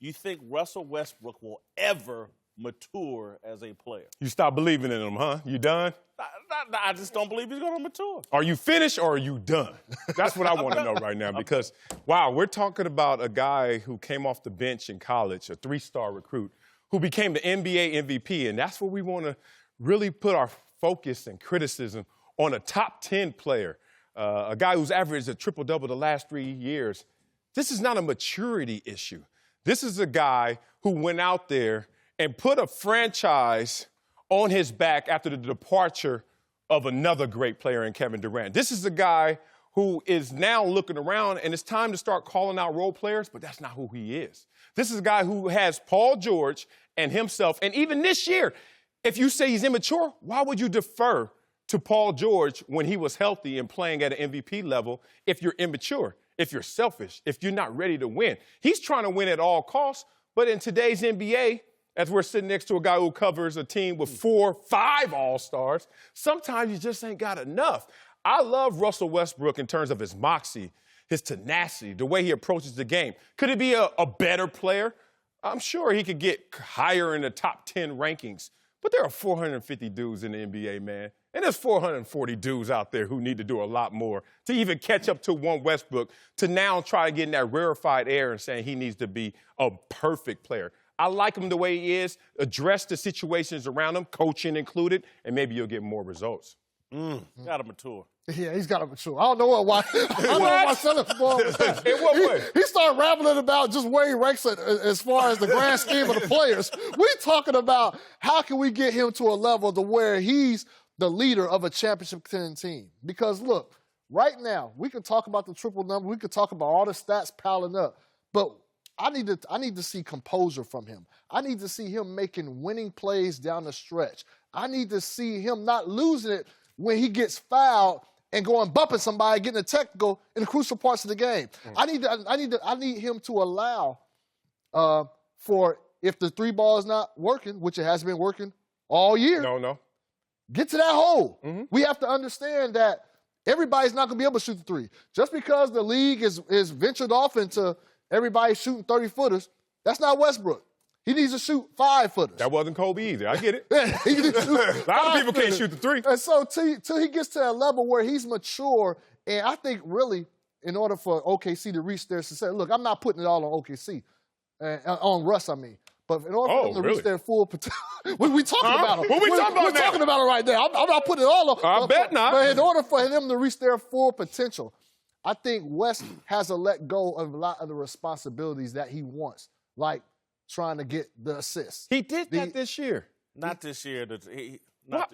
you think Russell Westbrook will ever mature as a player? You stop believing in him, huh? You done? I just don't believe he's going to mature. Are you finished or are you done? That's what I want to know right now because, wow, we're talking about a guy who came off the bench in college, a 3-star recruit, who became the NBA MVP, and that's where we want to really put our focus and criticism on a top 10 player, a guy who's averaged a triple-double the last 3 years. This is not a maturity issue. This is a guy who went out there and put a franchise on his back after the departure of another great player in Kevin Durant. This is a guy who is now looking around, and it's time to start calling out role players, but that's not who he is. This is a guy who has Paul George and himself, and even this year, if you say he's immature, why would you defer to Paul George when he was healthy and playing at an MVP level if you're immature, if you're selfish, if you're not ready to win? He's trying to win at all costs, but in today's NBA, as we're sitting next to a guy who covers a team with 4, 5 all-stars, sometimes you just ain't got enough. I love Russell Westbrook in terms of his moxie, his tenacity, the way he approaches the game. Could he be a better player? I'm sure he could get higher in the top 10 rankings. But there are 450 dudes in the NBA, man. And there's 440 dudes out there who need to do a lot more to even catch up to one Westbrook, to now try to get in that rarefied air and saying he needs to be a perfect player. I like him the way he is, address the situations around him, coaching included, and maybe you'll get more results. Got to mature. Yeah, he's got to mature. I don't know why. I don't know why Marcellus ball with that. In what way? He started rambling about just where he ranks it as far as the grand scheme of the players. We talking about how can we get him to a level to where he's the leader of a championship 10 team. Because, look, right now, we can talk about the triple number. We can talk about all the stats piling up. But I need to see composure from him. I need to see him making winning plays down the stretch. I need to see him not losing it when he gets fouled and going bumping somebody, getting a technical in the crucial parts of the game. I need him to allow for, if the 3 ball is not working, which it has been working all year. No. Get to that hole. We have to understand that everybody's not going to be able to shoot the 3. Just because the league is ventured off into everybody shooting 30-footers, that's not Westbrook. He needs to shoot 5-footers. That wasn't Kobe either. I get it. He needs to shoot a lot of people can't shoot the 3. And so till he gets to a level where he's mature, and I think really in order for OKC to reach their success, look, I'm not putting it all on OKC, on Russ, I mean. But in order for them to reach their full potential, we talking about him. What we talking about We're now? talking about it right now. I'm not putting it all on. I bet not. But in order for them to reach their full potential, I think West has to let go of a lot of the responsibilities that he wants, like trying to get the assists. He did that this year. Not this year.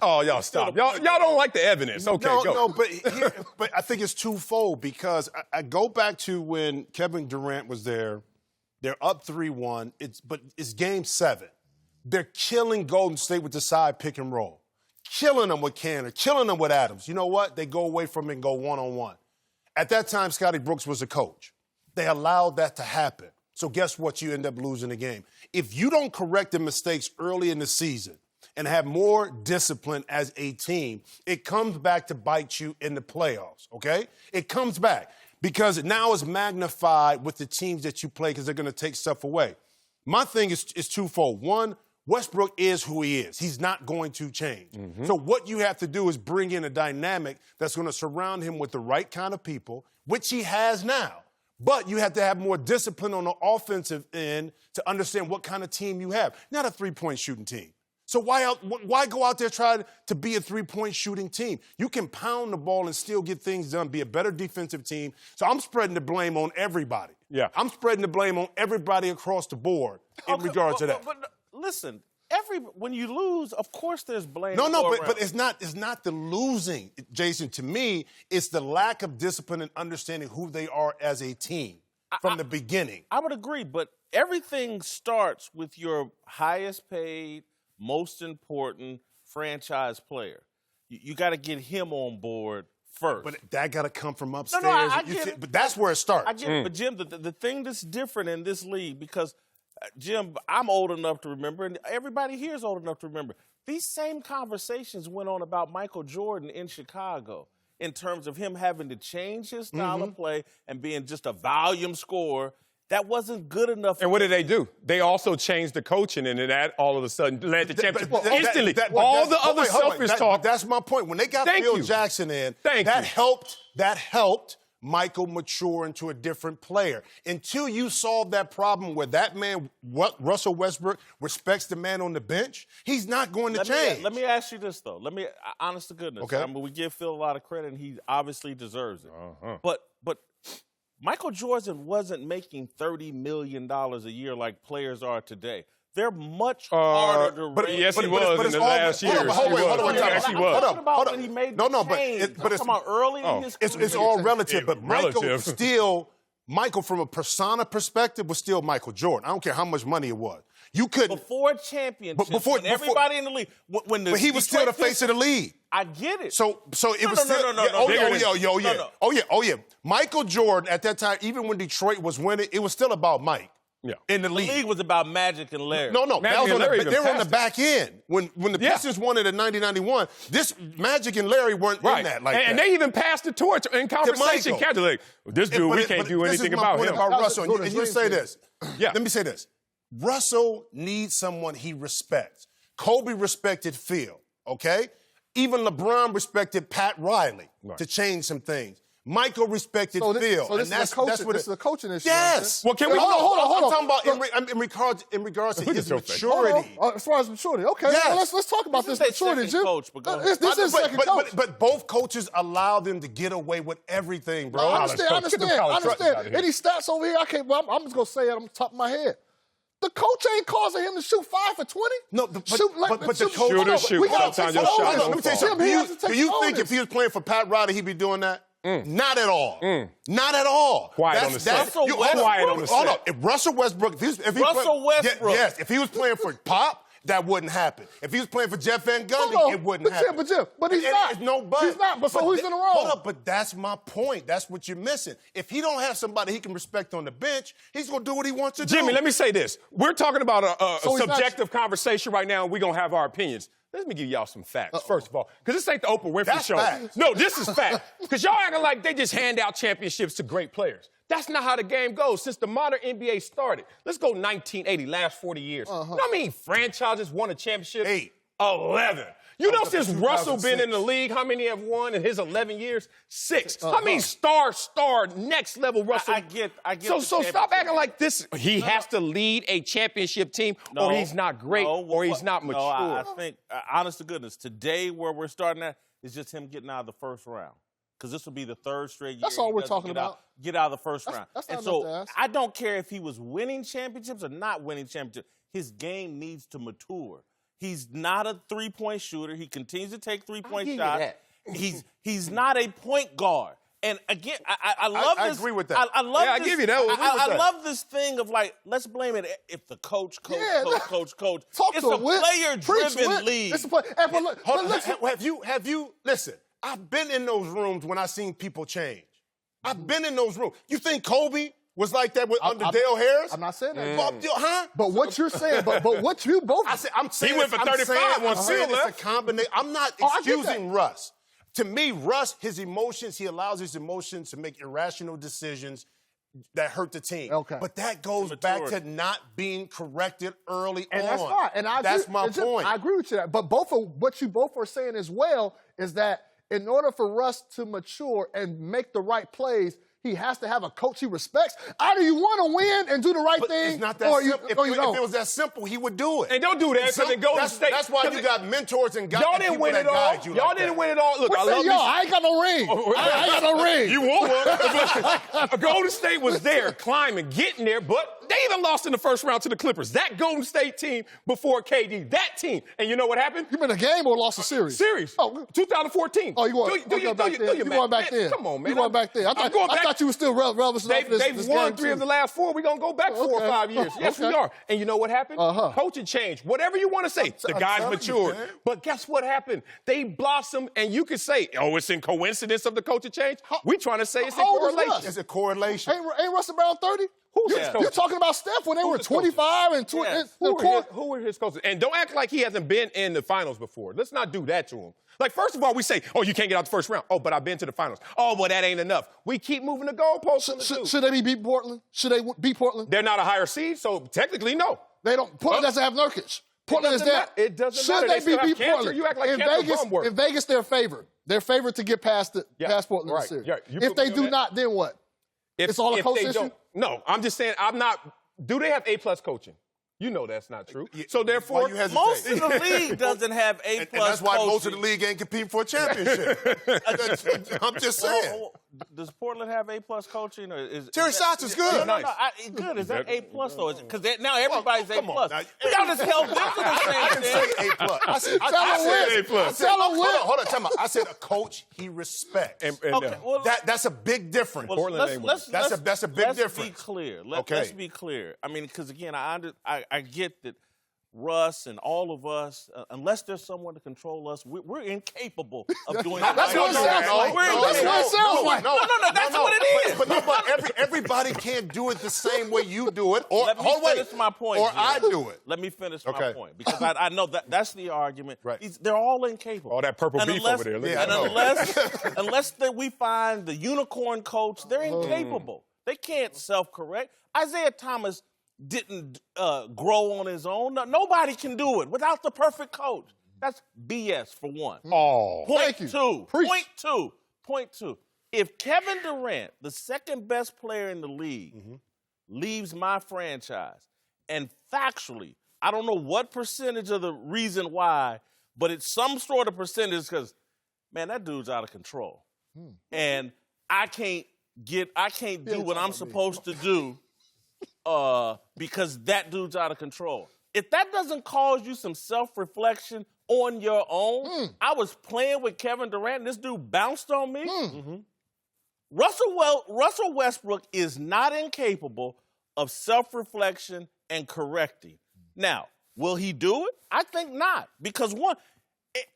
Oh, y'all stop. Y'all don't like the evidence. Okay, go. No, but I think it's twofold because I go back to when Kevin Durant was there. They're up 3-1. But it's game 7. They're killing Golden State with the side pick and roll, killing them with Canner, killing them with Adams. You know what? They go away from it and go one-on-one. At that time, Scotty Brooks was a coach. They allowed that to happen. So guess what? You end up losing the game. If you don't correct the mistakes early in the season and have more discipline as a team, it comes back to bite you in the playoffs, okay? It comes back because now it's magnified with the teams that you play because they're going to take stuff away. My thing is twofold. One, Westbrook is who he is. He's not going to change. So what you have to do is bring in a dynamic that's going to surround him with the right kind of people, which he has now. But you have to have more discipline on the offensive end to understand what kind of team you have. Not a three-point shooting team. So why go out there trying to be a three-point shooting team? You can pound the ball and still get things done, be a better defensive team. So I'm spreading the blame on everybody. Yeah. I'm spreading the blame on everybody across the board in regard to that. But listen, when you lose, of course there's blame. But it's not the losing, Jason. To me, it's the lack of discipline and understanding who they are as a team from the beginning. I would agree, but everything starts with your highest paid, most important franchise player. You got to get him on board first. But that got to come from upstairs. No, I get it. But that's where it starts. I get it. But, Jim, the thing that's different in this league, because, Jim, I'm old enough to remember, and everybody here is old enough to remember, these same conversations went on about Michael Jordan in Chicago in terms of him having to change his style of play and being just a volume scorer. That wasn't good enough. And what did they do? They also changed the coaching, and that all of a sudden led to championship. Instantly, all the other selfish talk. That's my point. When they got Phil Jackson in, that helped Michael mature into a different player. Until you solve that problem where that man, Russell Westbrook, respects the man on the bench, he's not going to change. Let me ask you this, though. Honest to goodness. Okay. I mean, we give Phil a lot of credit, and he obviously deserves it. But Michael Jordan wasn't making $30 million a year like players are today. They're much harder to raise. Yes, he was in the last year. Hold on. When he made but it's about early in his career. It's all relative. But Michael, from a persona perspective, was still Michael Jordan. I don't care how much money it was. You couldn't before championships. When everybody in the league, but he was still the face of the league. I get it. So it was still. Oh yeah. Michael Jordan at that time, even when Detroit was winning, it was still about Mike. Yeah. In the league. The league was about Magic and Larry. No. They were on the back end. When the Pistons won it in 1991, this Magic and Larry weren't in that like that. And they even passed the torch in conversation. Like, this dude, we can't do anything about him. About Russell. And you say this. Yeah. Let me say this. Russell needs someone he respects. Kobe respected Phil, okay? Even LeBron respected Pat Riley to change some things. Michael respected Phil. So this is a coaching issue. Yes. Well, can we hold on. I'm talking about in regards to his maturity. As far as maturity, okay. Yes. Well, let's talk about this maturity, Jim. This is second coach. But both coaches allow them to get away with everything, bro. I understand. Any stats over here? I can't. Well, I'm just gonna say it on the top of my head. The coach ain't causing him to shoot 5 for 20. No, but the coach shoot. Sometimes your shot let me tell you something. Do you think if he was playing for Pat Riley, he'd be doing that? Not at all. Not at all. Quiet on the set. Hold on. If Russell Westbrook, if he was playing for Pop, that wouldn't happen. If he was playing for Jeff Van Gundy, it wouldn't happen. But he's not. No but. He's not. But so who's in the wrong? Hold up. But that's my point. That's what you're missing. If he don't have somebody he can respect on the bench, he's going to do what he wants to do. Jimmy, let me say this. We're talking about a subjective conversation right now, and we're going to have our opinions. Let me give y'all some facts, first of all, because this ain't the Oprah Winfrey Show. Facts. No, this is fact. Because y'all acting like they just hand out championships to great players. That's not how the game goes. Since the modern NBA started, let's go 1980, last 40 years. You know how many franchises won a championship? 8. 11. You know, since Russell been in the league, how many have won in his 11 years? 6. How many star, next level Russell? I get. So stop acting like this. He has to lead a championship team, or he's not great, or he's not mature. No, I think, honest to goodness, today where we're starting at is just him getting out of the first round. Because this will be the third straight year. That's all we're talking about. Get out of the first round. That's and so I don't care if he was winning championships or not winning championships. His game needs to mature. He's not a three-point shooter. He continues to take three-point shots. He's not a point guard. And again, I love this. I agree with that. I give you that. I love this thing of like, let's blame it if the coach. Talk It's to a player-driven league. It's a play. Have you listen? I've been in those rooms when I've seen people change. I've been in those rooms. You think Kobe was like that under Dale Harris? I'm not saying that. Huh? But what you're saying, but what you both... I'm saying he went for 35 once Seal left. It's a combination. I'm not excusing Russ. To me, Russ, his emotions, he allows his emotions to make irrational decisions that hurt the team. Okay. But that goes back to not being corrected early on. And that's fine. And that's my point. I agree with you. But what you both are saying as well is that in order for Russ to mature and make the right plays, he has to have a coach he respects. Either you want to win and do the right thing, it's not that or simple. If it was that simple, he would do it. And don't do that because it goes to state. That's why you got mentors and guys. Y'all didn't win it all. Y'all didn't win it all. Look, I ain't got no ring. I ain't got no ring. You won one. Golden State was there, climbing, getting there, but they even lost in the first round to the Clippers. That Golden State team before KD, that team. And you know what happened? You been a game or lost a series? Series. Oh, 2014. Oh, you going back there? Come on, man. You going back there? I thought you were still relevant. They've won 3 of the last 4. We're going to go back 4 or 5 years. Yes, we are. And you know what happened? Coaching changed. Whatever you want to say. The guys matured. But guess what happened? They blossomed, and you could say, it's in coincidence of the coaching change. We trying to say it's in correlation. It's a correlation. Ain't Russell around 30? Who's his coaches? You're talking about Steph when they were his coaches? 25 and 20. Yes. Who are his coaches? And don't act like he hasn't been in the finals before. Let's not do that to him. Like, first of all, we say, oh, you can't get out the first round. Oh, but I've been to the finals. Oh, well, that ain't enough. We keep moving the goalposts. Should they beat Portland? Should they beat Portland? They're not a higher seed, so technically, no. They don't. Portland doesn't have Nurkic. Portland is there. It doesn't Should matter. they beat cancer. Portland? You act like in cancer Vegas, bum work. in Vegas, they're favored. They're favored to get past Portland in the series. If they do not, then what? It's all a coach issue? No, I'm just saying I'm not. Do they have A-plus coaching? You know that's not true. So therefore, most of the league doesn't have A+. And that's why most of the league ain't competing for a championship. I'm just saying. Does Portland have A+ coaching? Or Terry Stotts is good. No, good. Is that A+ though? Because now everybody's A+. Y'all just held them to the I same didn't say thing. A+. I said hold on, tell me. I said a coach he respects. Okay, well, That's a big difference. That's a big difference. Let's be clear. Let's be clear. I mean, because again, I get that Russ and all of us, unless there's someone to control us, we're incapable of doing that. That's what it sounds like. That's what it sounds like. No, that's what it is. But everybody can't do it the same way you do it. Or Let me finish my point. Or Jim. I do it. Let me finish my point because I know that's the argument. Right. They're all incapable. all that purple beef over there. Look at And unless we find the unicorn coach, they're incapable. They can't self-correct. Isaiah Thomas didn't grow on his own. No, nobody can do it without the perfect coach. That's BS for one. Oh, thank you. Point two. If Kevin Durant, the second best player in the league, leaves my franchise, and factually, I don't know what percentage of the reason why, but it's some sort of percentage because, man, that dude's out of control. And I can't do what I'm supposed to do because that dude's out of control. If that doesn't cause you some self-reflection on your own, I was playing with Kevin Durant and this dude bounced on me. Russell Westbrook is not incapable of self-reflection and correcting. Now, will he do it? I think not. Because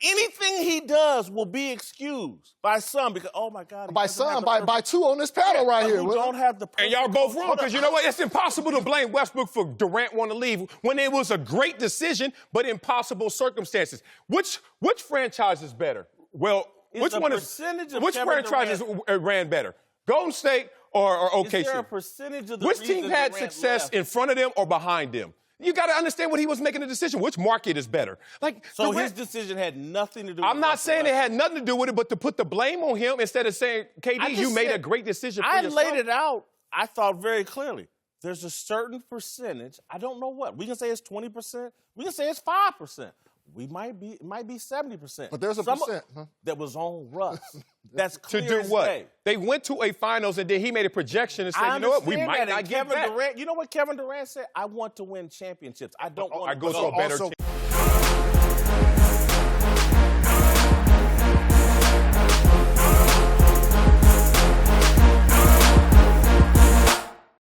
anything he does will be excused by some because, oh my God. By some, by two on this panel right here. Who don't have the and y'all both wrong because you know what? It's impossible to blame Westbrook for Durant wanting to leave when it was a great decision but impossible circumstances. Which franchise is better? Well, which franchises ran better? Golden State or OKC? Is there a percentage of the Which team had success in front of them or behind them? You got to understand when he was making the decision. Which market is better? So his decision had nothing to do with it. I'm not saying it had nothing to do with it, but to put the blame on him instead of saying, KD, you made a great decision for yourself. I laid it out, I thought very clearly. There's a certain percentage, I don't know what. We can say it's 20%. We can say it's 5%. It might be 70%. But there's a percent that was on Russ. That's clear to do as what? day. They went to a finals and then he made a projection and said, you know what, we might not get that. Durant, you know what Kevin Durant said? I want to win championships. I don't want to go to a better team.